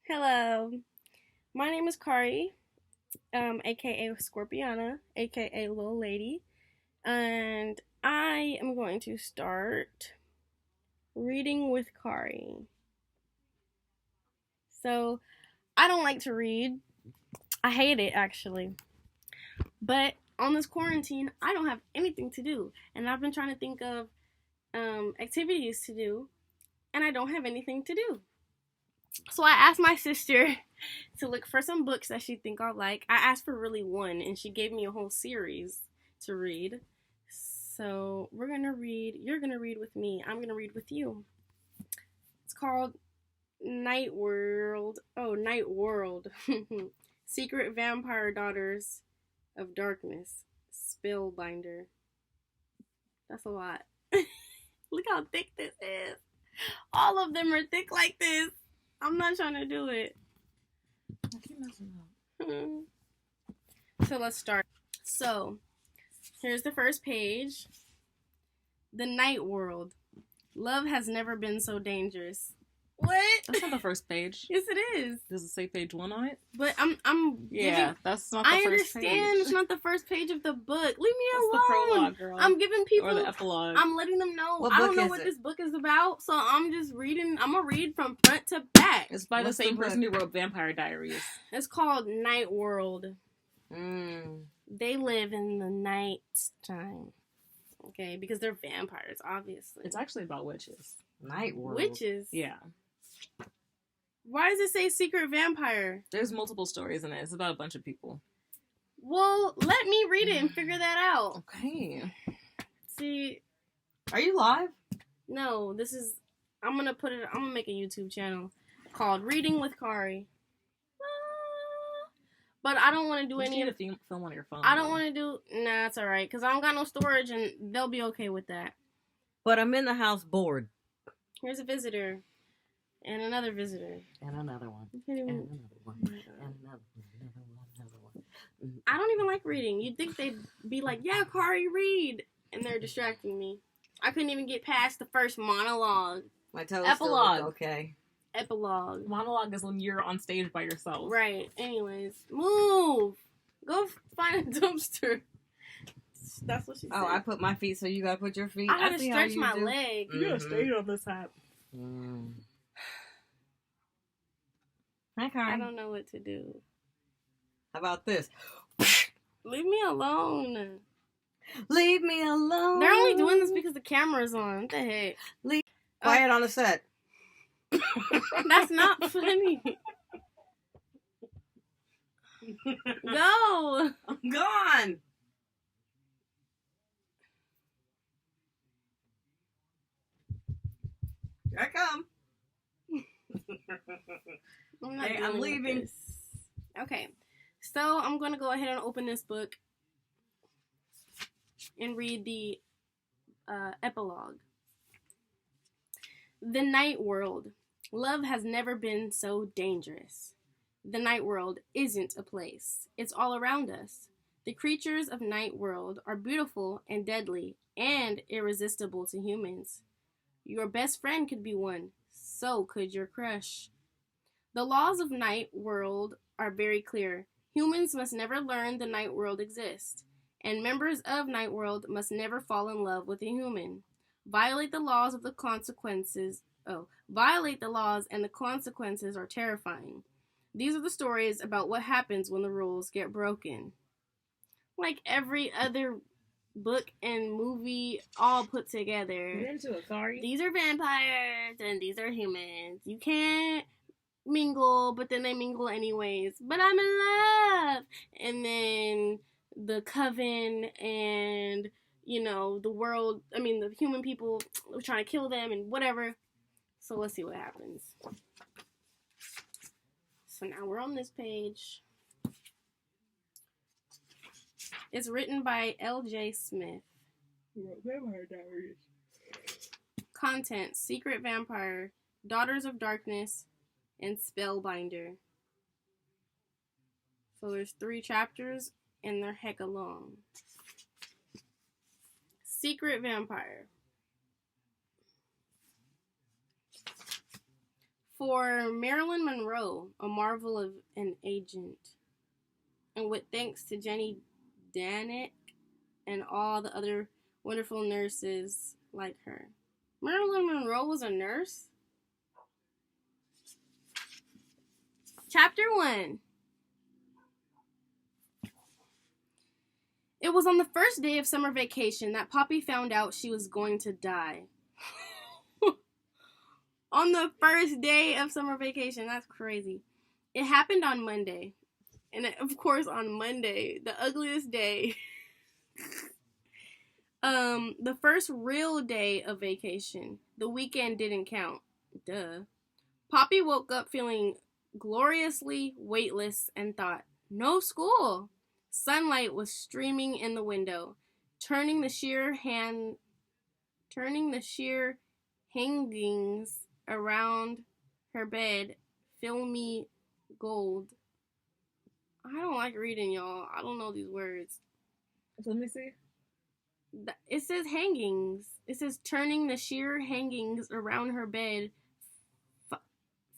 Hello, my name is Kari, aka Scorpiana, aka Little Lady, and I am going to start reading with Kari. So, I don't like to read. I hate it actually. But on this quarantine, I don't have anything to do, and I've been trying to think of activities to do, and I don't have anything to do. So I asked my sister to look for some books that she think I'll like. I asked for really one, and she gave me a whole series to read. So we're gonna read. You're gonna read with me. I'm gonna read with you. It's called Night World. Oh, Night World. Secret Vampire Daughters of Darkness. Spellbinder. That's a lot. Look how thick this is. All of them are thick like this. I'm not trying to do it. I keep messing up. So let's start. So, here's the first page. The Night World. Love has never been so dangerous. What? That's not the first page. Yes, it is. Does it say page 1 on it? But that's not the I first page. understand it's not the first page of the book. Leave me That's alone. the prologue, girl. I'm giving people or the epilogue. I'm letting them know. What I don't book know is what it? this book is about, so I'm just reading. I'm gonna read from front to back. It's by What's the the same book? person who wrote Vampire Diaries. It's called Night World. Mm. They live in the night time. Okay, because they're vampires, obviously. It's actually about witches. Night World. Witches. Yeah. Why does it say secret vampire? There's multiple stories in it. It's about a bunch of people. Well, let me read it and figure that out. Okay. See, Are you live? no, this is. I'm gonna make a YouTube channel called Reading with Kari. But I don't want to do You any need of. to film on your phone. I don't want to do. Nah, it's alright, because I don't got no storage and they'll be okay with that. But I'm in the house bored. Here's a visitor. And another visitor. And another one. You can't And even. another one. And another one. I don't even like reading. You'd think they'd be like, yeah, Kari, read. And they're distracting me. I couldn't even get past the first monologue. My toes Epilogue. still look okay. Epilogue. Monologue is when you're on stage by yourself. Right. Anyways. Move. Go find a dumpster. That's what she said. Oh, I put my feet, so you gotta put your feet. I gotta see how stretch you my do. leg. You gotta Mhm. stay on this app. Mm. Hi, Kari. I don't know what to do. How about this? Leave me alone. Leave me alone. They're only doing this because the camera's on. What the heck? Quiet on the set. That's not funny. Go. I'm gone. Here I come. I'm not Hey, I'm dealing with leaving. this. Okay. So I'm going to go ahead and open this book and read the epilogue. The Night World. Love has never been so dangerous. The Night World isn't a place. It's all around us. The creatures of Night World are beautiful and deadly and irresistible to humans. Your best friend could be one. So could your crush. The laws of Night World are very clear. Humans must never learn the Night World exists, and members of Night World must never fall in love with a human. Violate the laws and the consequences are terrifying. These are the stories about what happens when the rules get broken. Like every other book and movie all put together. Get into it, Kari. These are vampires and these are humans. You can't mingle, but then they mingle anyways. But I'm in love. And then the coven and, the human people were trying to kill them and whatever. So let's see what happens. So now we're on this page. It's written by L.J. Smith. Vampire Diaries. Content: Secret Vampire, Daughters of Darkness, and Spellbinder. So there's 3 chapters, and they're hecka long. Secret Vampire. For Marilyn Monroe, a marvel of an agent. And with thanks to Jenny Danick and all the other wonderful nurses like her. Marilyn Monroe was a nurse? Chapter 1. It was on the first day of summer vacation that Poppy found out she was going to die. On the first day of summer vacation. That's crazy. It happened on Monday. And of course on Monday, the ugliest day. The first real day of vacation. The weekend didn't count. Duh. Poppy woke up feeling gloriously weightless and thought, no school. Sunlight was streaming in the window, turning the sheer hangings around her bed filmy gold. I don't like reading, y'all. I don't know these words. Let me see. It says hangings. It says turning the sheer hangings around her bed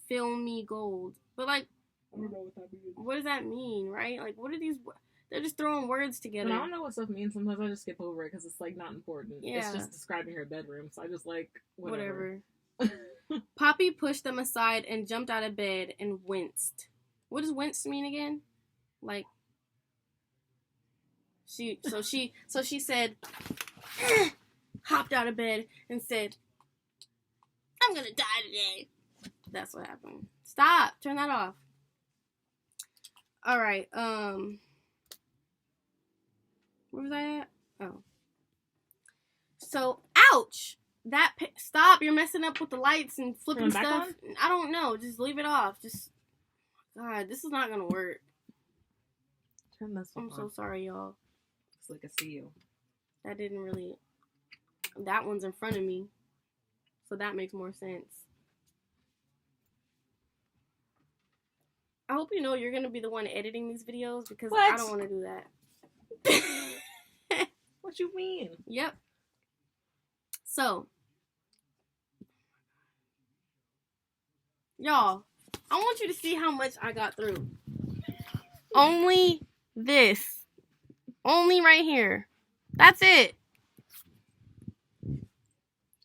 filmy gold. But like, I don't know what that means. what does that mean, right? Like, what are these? They're just throwing words together. When I don't know what stuff means, sometimes I just skip over it because it's like not important. Yeah. It's just describing her bedroom, so I just like whatever. Poppy pushed them aside and jumped out of bed and winced. What does wince mean again? Like, she said, hopped out of bed and said, I'm gonna die today. That's what happened. Stop. Turn that off. Alright, where was I at? Oh. So, ouch! Stop, you're messing up with the lights and flipping stuff. On? I don't know, just leave it off. God, this is not gonna work. Turn this I'm on. so sorry, y'all. So I can see you. That one's in front of me. So that makes more sense. I hope you know you're gonna be the one editing these videos because What? I don't want to do that. What you mean? Yep. So, y'all, I want you to see how much I got through. Only this. Only right here. That's it.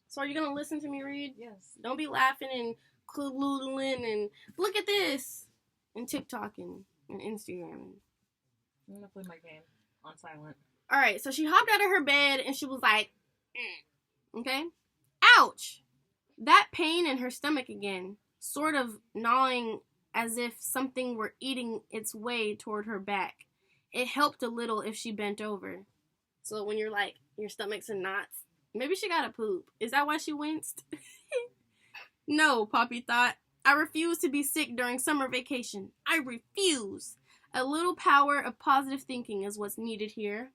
So are you going to listen to me read? Yes. Don't be laughing and cloodling and look at this. And TikToking and Instagramming. I'm gonna play my game on silent. Alright, so she hopped out of her bed and she was like, okay? Ouch! That pain in her stomach again, sort of gnawing as if something were eating its way toward her back. It helped a little if she bent over. So when you're like, your stomach's in knots, maybe she got a poop. Is that why she winced? No, Poppy thought. I refuse to be sick during summer vacation. I refuse. A little power of positive thinking is what's needed here.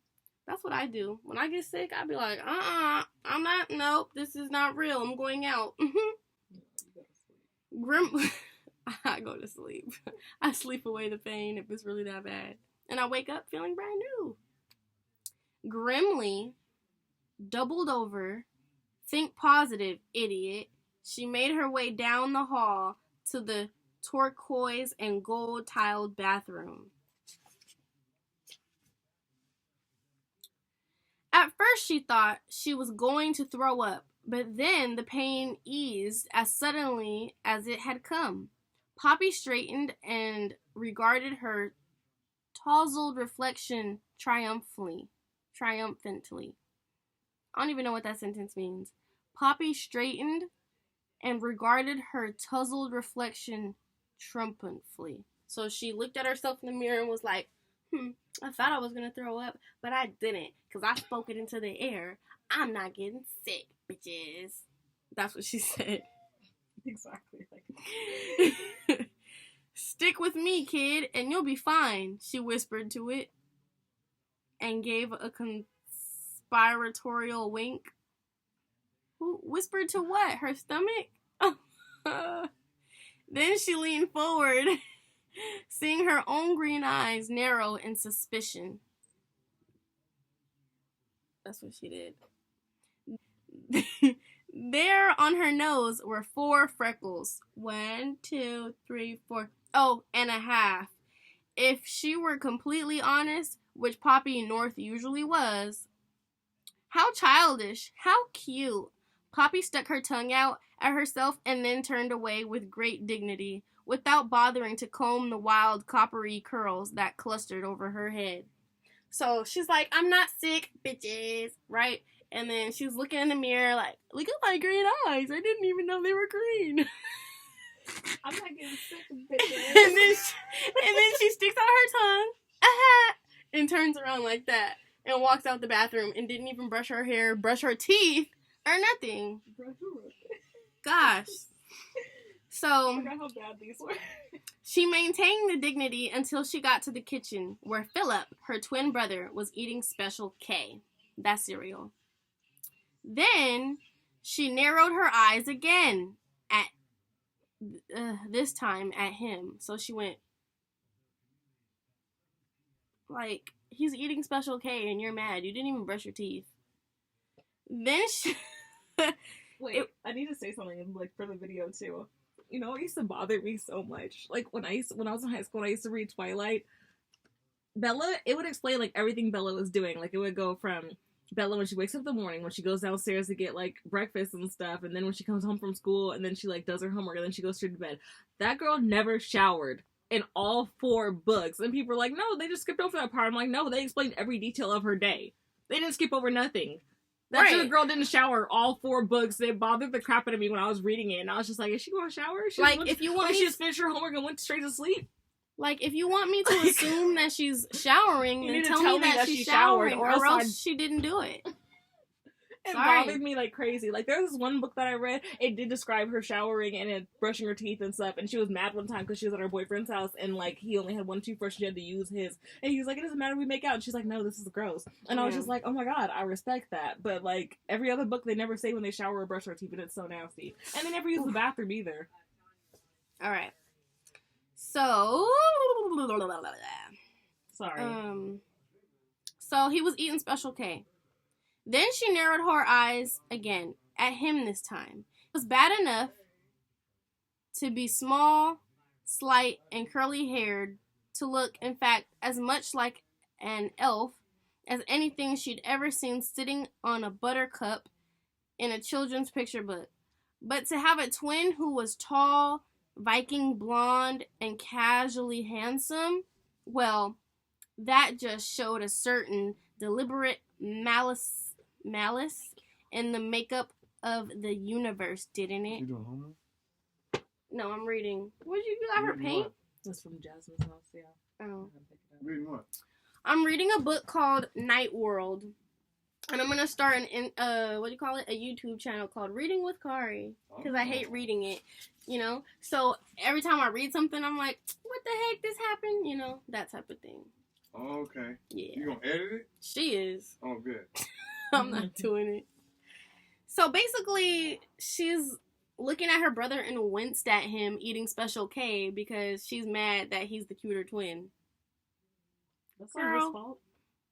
That's what I do. When I get sick, I be like, I'm not, nope, this is not real. I'm going out. I go to sleep. I sleep away the pain if it's really that bad. And I wake up feeling brand new. Grimly, doubled over, think positive, idiot. She made her way down the hall to the turquoise and gold-tiled bathroom. At first she thought she was going to throw up, but then the pain eased as suddenly as it had come. Poppy straightened and regarded her tousled reflection triumphantly. I don't even know what that sentence means. Poppy straightened and regarded her tousled reflection triumphantly. So she looked at herself in the mirror and was like, I thought I was going to throw up, but I didn't, because I spoke it into the air. I'm not getting sick, bitches. That's what she said. Exactly. Stick with me, kid, and you'll be fine, she whispered to it, and gave a conspiratorial wink. Who whispered to what? Her stomach? Then she leaned forward, seeing her own green eyes narrow in suspicion. That's what she did. There on her nose were 4 freckles. 1, 2, 3, 4. Oh, and a half. If she were completely honest, which Poppy North usually was. How childish. How cute. Poppy stuck her tongue out at herself and then turned away with great dignity, without bothering to comb the wild coppery curls that clustered over her head. So she's like, I'm not sick, bitches, right? And then she's looking in the mirror like, look at my green eyes. I didn't even know they were green. I'm not getting sick, bitches. and then she sticks out her tongue, and turns around like that, and walks out the bathroom and didn't even brush her hair, brush her teeth, or nothing. Gosh. So, I forgot how bad these were. She maintained the dignity until she got to the kitchen, where Philip, her twin brother, was eating Special K, that cereal. Then she narrowed her eyes again at, this time at him. So she went, like, he's eating Special K and you're mad. You didn't even brush your teeth. Then she... Wait, I need to say something, like, for the video, too. You know what used to bother me so much? Like, when I was in high school and I used to read Twilight, Bella, it would explain, like, everything Bella was doing. Like, it would go from Bella when she wakes up in the morning, when she goes downstairs to get, like, breakfast and stuff, and then when she comes home from school, and then she, like, does her homework, and then she goes straight to bed. That girl never showered in all 4 books. And people are like, no, they just skipped over that part. I'm like, no, they explained every detail of her day. They didn't skip over nothing. That Right. girl didn't shower all 4 books. It bothered the crap out of me when I was reading it. And I was just like, is she going to shower? If you want she me... just finished her homework and went straight to sleep. Like, if you want me to assume that she's showering, You then need to tell me that she's showering, or else she didn't do it. It Sorry. bothered me like crazy. Like, there was this one book that I read, it did describe her showering and brushing her teeth and stuff, and she was mad one time because she was at her boyfriend's house, and, like, he only had 1 toothbrush, she had to use his, and he was like, it doesn't matter, we make out, and she's like, no, this is gross. And I was just like, oh my god, I respect that, but, like, every other book, they never say when they shower or brush their teeth, and it's so nasty. And they never use the bathroom either. Alright. So... Sorry. So he was eating Special K. Then she narrowed her eyes again, at him this time. It was bad enough to be small, slight, and curly-haired, to look, in fact, as much like an elf as anything she'd ever seen sitting on a buttercup in a children's picture book. But to have a twin who was tall, Viking blonde, and casually handsome, well, that just showed a certain deliberate malice in the makeup of the universe, didn't it? You doing homework? No, I'm reading. What did you got her paint? That's from Jasmine's house, yeah. Oh. Reading what? I'm reading a book called Night World. And I'm going to start a YouTube channel called Reading with Kari. Because I hate reading it, you know? So every time I read something, I'm like, what the heck, this happened? You know, that type of thing. Oh, okay. Yeah. You gonna edit it? She is. Oh, good. I'm not doing it. So basically, she's looking at her brother and winced at him eating Special K because she's mad that he's the cuter twin. That's not his fault.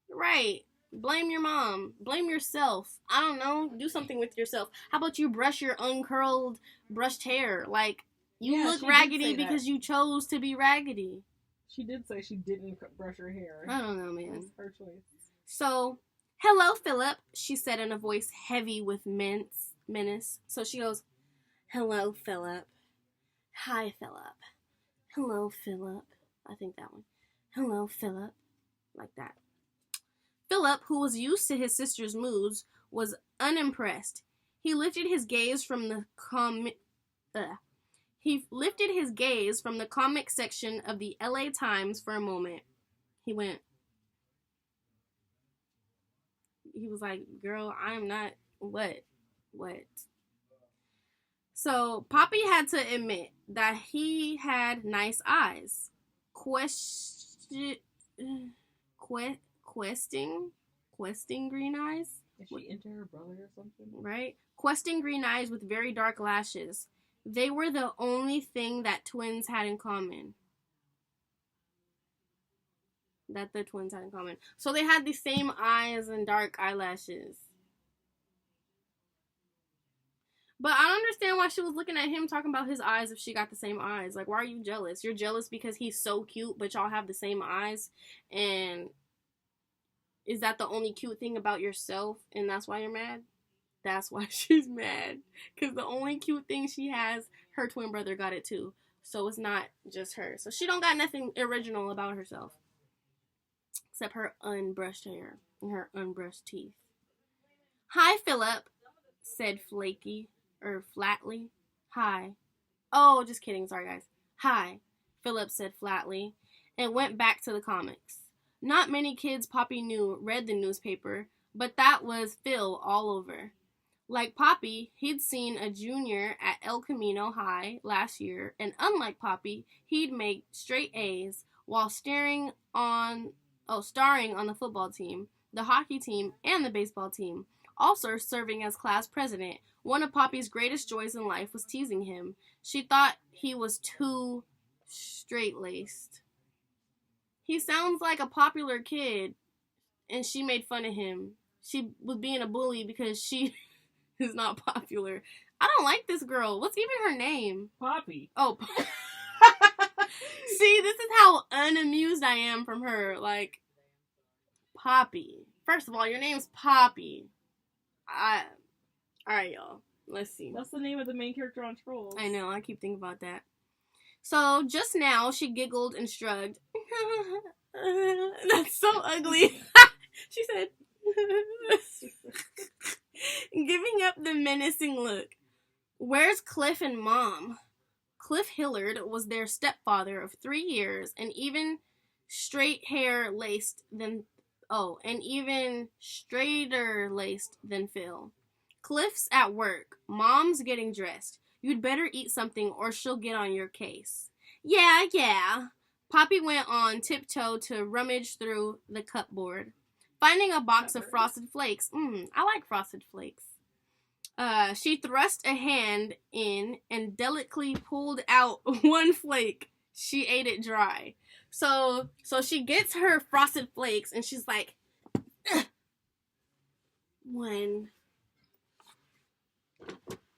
Right. Blame your mom. Blame yourself. I don't know. Do something with yourself. How about you brush your uncurled, brushed hair? Like, you look raggedy because you chose to be raggedy. She did say she didn't brush her hair. I don't know, man. It's her choice. So, hello, Philip, she said in a voice heavy with menace. So she goes, hello, Philip. Hi, Philip. Hello, Philip. I think that one. Hello, Philip. Like that. Philip, who was used to his sister's moods, was unimpressed. He lifted his gaze from the comic section of the LA Times for a moment. He was like, girl, I am not, what? So, Poppy had to admit that he had nice eyes. Questing green eyes? Is she into her brother or something? Right? Questing green eyes with very dark lashes. They were the only thing that twins had in common. So they had the same eyes and dark eyelashes. But I don't understand why she was looking at him talking about his eyes if she got the same eyes. Like, why are you jealous? You're jealous because he's so cute, but y'all have the same eyes. And is that the only cute thing about yourself? And that's why you're mad? That's why she's mad. Because the only cute thing she has, her twin brother got it too. So it's not just her. So she don't got nothing original about herself. Except her unbrushed hair and her unbrushed teeth. Hi, Philip, said flatly. Hi. Oh, just kidding. Sorry, guys. Hi, Philip said flatly, and went back to the comics. Not many kids Poppy knew read the newspaper, but that was Phil all over. Like Poppy, he'd seen a junior at El Camino High last year, and unlike Poppy, he'd make straight A's while starring on the football team, the hockey team, and the baseball team. Also serving as class president, one of Poppy's greatest joys in life was teasing him. She thought he was too straight-laced. He sounds like a popular kid, and she made fun of him. She was being a bully because she is not popular. I don't like this girl. What's even her name? Poppy. Oh. See, this is how unamused I am from her. Like, Poppy. First of all, your name's Poppy. Alright, y'all. Let's see. That's the name of the main character on Trolls. I know, I keep thinking about that. So, just now, she giggled and shrugged. That's so ugly. She said, giving up the menacing look. Where's Cliff and Mom? Cliff Hillard was their stepfather of 3 years and even straighter laced than Phil. Cliff's at work. Mom's getting dressed. You'd better eat something or she'll get on your case. Yeah. Poppy went on tiptoe to rummage through the cupboard, finding a box of Frosted Flakes. I like Frosted Flakes. She thrust a hand in and delicately pulled out one flake. She ate it dry. So she gets her Frosted Flakes and she's like, one.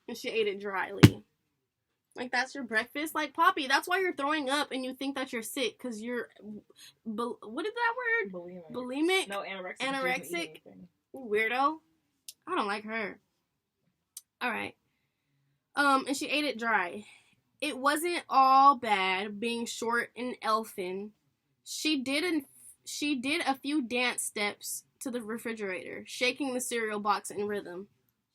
And she ate it dryly. Like, that's your breakfast? Like, Poppy, that's why you're throwing up and you think that you're sick, because you're, what is that word? Bulimic? No, anorexic. Weirdo. I don't like her. Alright. And she ate it dry. It wasn't all bad being short and elfin. She did a few dance steps to the refrigerator, shaking the cereal box in rhythm.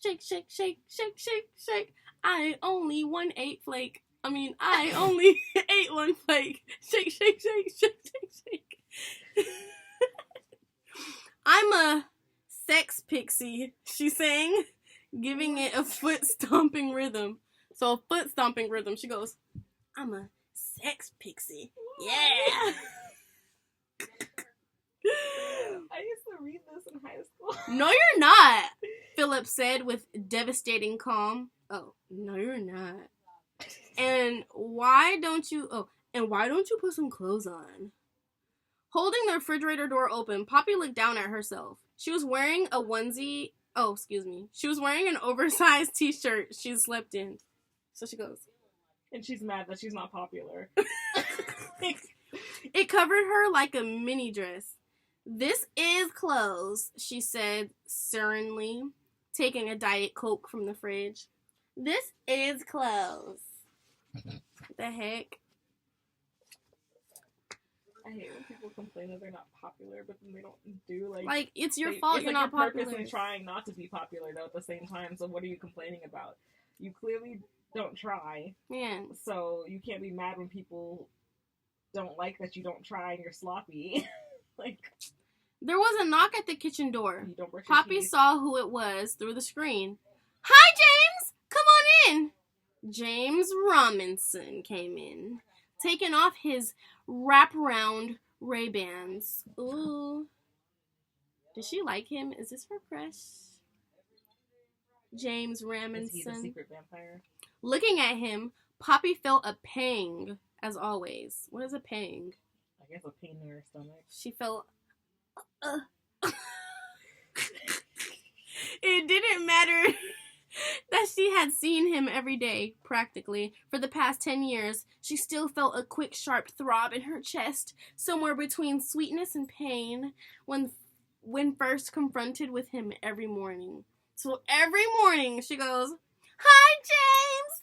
Shake, shake, shake, shake, shake, shake. I only ate one flake. Shake, shake, shake, shake, shake, shake. I'm a sex pixie, she sang, giving it a foot stomping rhythm. So a foot stomping rhythm. She goes, I'm a sex pixie. Yeah. I used to read this in high school. No, you're not, Philip said with devastating calm. Oh, no, you're not. And why don't you put some clothes on? Holding the refrigerator door open, Poppy looked down at herself. She was wearing a onesie. Oh, excuse me. She was wearing an oversized t-shirt she slept in. So she goes. And she's mad that she's not popular. It covered her like a mini dress. This is clothes, she said serenely, taking a Diet Coke from the fridge. This is clothes. What the heck? I hate when people complain that they're not popular, but then they don't do, like it's your fault you're not popular. You're purposely trying not to be popular, though, at the same time, so what are you complaining about? You clearly don't try. Yeah. So you can't be mad when people don't like that you don't try and you're sloppy. Like, there was a knock at the kitchen door. You don't brush Poppy your teeth. saw who it was through the screen. Hi, James! Come on in! James Robinson came in, taking off his wraparound Ray-Bans. Ooh. Does she like him? Is this her crush? James Robinson. Is he the secret vampire? Looking at him, Poppy felt a pang, as always. What is a pang? I guess a pain in her stomach. She felt... It didn't matter that she had seen him every day, practically, for the past 10 years, she still felt a quick, sharp throb in her chest, somewhere between sweetness and pain, when first confronted with him every morning. So every morning she goes, "Hi, James!"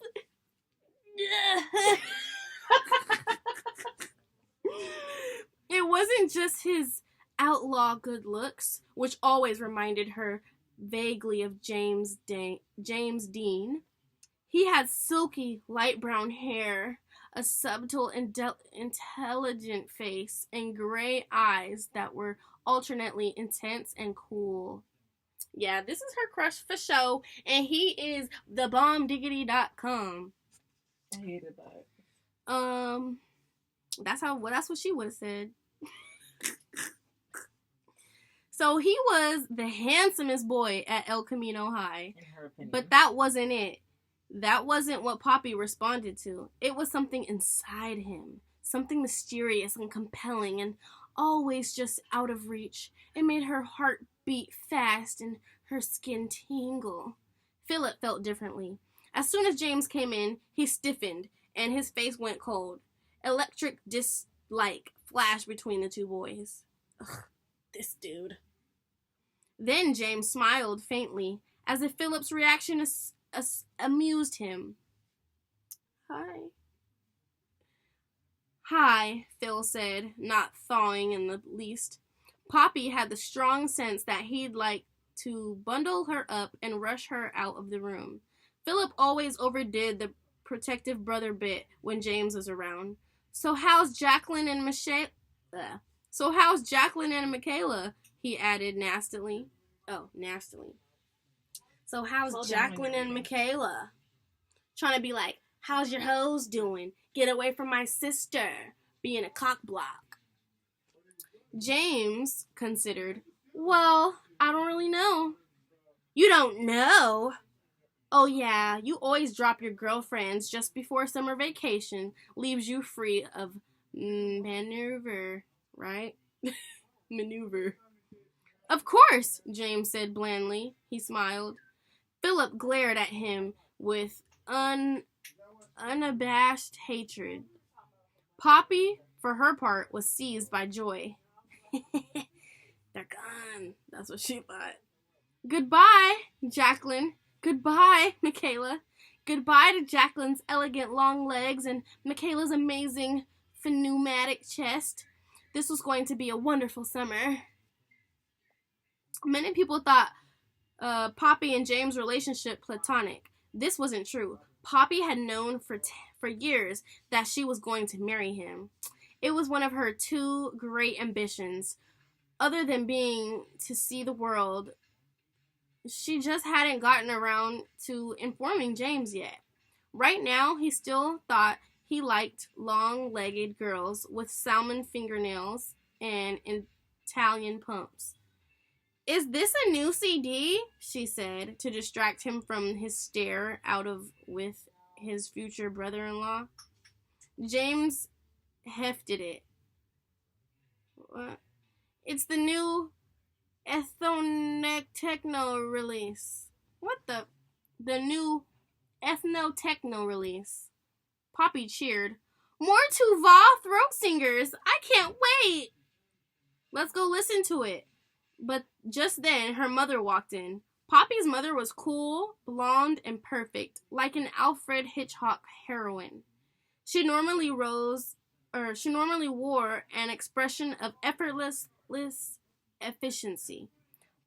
It wasn't just his outlaw good looks, which always reminded her vaguely of James Dean. He had silky, light brown hair, a subtle, intelligent face, and gray eyes that were alternately intense and cool. Yeah, this is her crush for show, and he is thebombdiggity.com. I hated that. That's what she would have said. So he was the handsomest boy at El Camino High. In her opinion. But that wasn't it. That wasn't what Poppy responded to. It was something inside him. Something mysterious and compelling and always just out of reach. It made her heart beat fast and her skin tingle. Philip felt differently. As soon as James came in, he stiffened and his face went cold. Electric dislike flashed between the two boys. Ugh, this dude. Then James smiled faintly, as if Philip's reaction amused him. Hi. Hi, Phil said, not thawing in the least. Poppy had the strong sense that he'd like to bundle her up and rush her out of the room. Philip always overdid the protective brother bit when James was around. So how's Jacqueline and Michaela? He added nastily. Oh, nastily. So how's Jacqueline and Michaela? Trying to be like, how's your hoes doing? Get away from my sister. Being a cockblock. James considered, well, I don't really know. You don't know? Oh yeah, you always drop your girlfriends just before summer vacation. Leaves you free of maneuver, right? Maneuver. Of course, James said blandly. He smiled. Philip glared at him with unabashed hatred. Poppy, for her part, was seized by joy. They're gone. That's what she thought. Goodbye, Jacqueline. Goodbye, Michaela. Goodbye to Jacqueline's elegant long legs and Michaela's amazing pneumatic chest. This was going to be a wonderful summer. Many people thought Poppy and James' relationship platonic. This wasn't true. Poppy had known for years that she was going to marry him. It was one of her two great ambitions. Other than being to see the world, she just hadn't gotten around to informing James yet. Right now, he still thought he liked long-legged girls with salmon fingernails and Italian pumps. Is this a new CD? She said, to distract him from his stare with his future brother-in-law. James hefted it. What? It's the new ethno-techno release. What the? The new ethno-techno release. Poppy cheered. More Tuva throat singers. I can't wait. Let's go listen to it. But just then, her mother walked in. Poppy's mother was cool, blonde, and perfect, like an Alfred Hitchcock heroine. She normally wore an expression of effortless efficiency.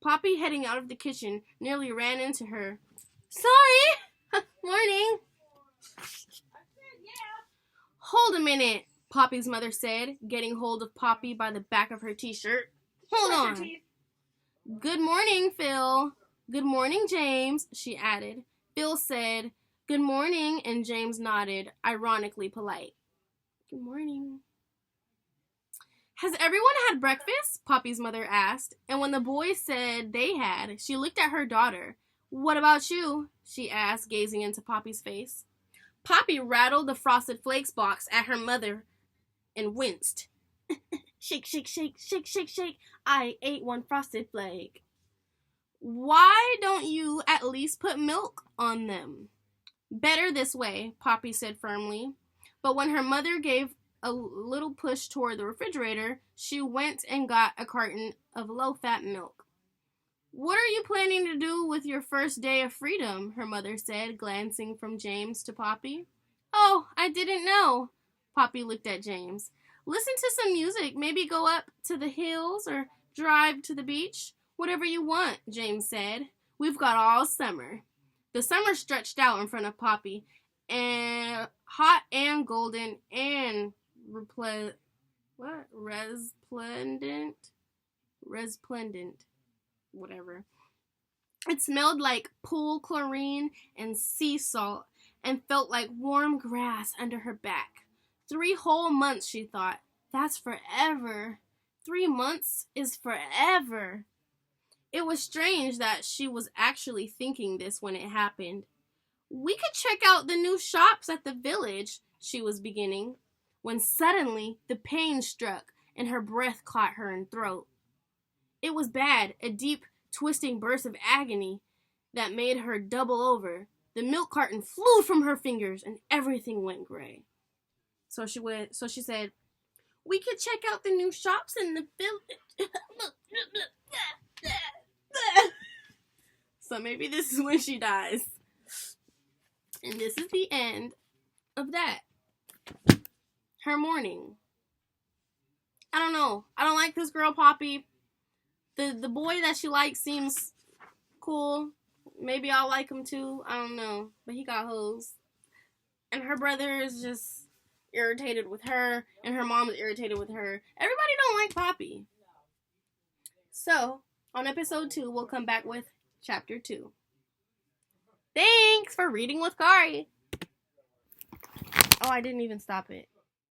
Poppy, heading out of the kitchen, nearly ran into her. Sorry! Morning! Hold a minute, Poppy's mother said, getting hold of Poppy by the back of her t-shirt. Hold on. Good morning, Phil. Good morning, James, she added. Phil said, good morning, and James nodded, ironically polite. Good morning. Has everyone had breakfast? Poppy's mother asked, and when the boys said they had, she looked at her daughter. What about you? She asked, gazing into Poppy's face. Poppy rattled the Frosted Flakes box at her mother and winced. Shake, shake, shake, shake, shake, shake. I ate one Frosted Flake. Why don't you at least put milk on them? Better this way, Poppy said firmly. But when her mother gave a little push toward the refrigerator, she went and got a carton of low-fat milk. What are you planning to do with your first day of freedom? Her mother said, glancing from James to Poppy. Oh, I didn't know. Poppy looked at James. Listen to some music, maybe go up to the hills or drive to the beach. Whatever you want, James said. We've got all summer. The summer stretched out in front of Poppy, and hot and golden and resplendent, whatever. It smelled like pool chlorine and sea salt and felt like warm grass under her back. 3 whole months, she thought. That's forever. 3 months is forever. It was strange that she was actually thinking this when it happened. We could check out the new shops at the village, she was beginning, when suddenly the pain struck and her breath caught her in throat. It was bad, a deep, twisting burst of agony that made her double over. The milk carton flew from her fingers and everything went gray. So she said, we could check out the new shops in the village. So maybe this is when she dies. And this is the end of that. Her morning. I don't know. I don't like this girl, Poppy. The boy that she likes seems cool. Maybe I'll like him too. I don't know. But he got hoes. And her brother is just irritated with her. And her mom is irritated with her. Everybody don't like Poppy. So, on episode 2, we'll come back with chapter 2. Thanks for reading with Kari. Oh, I didn't even stop it.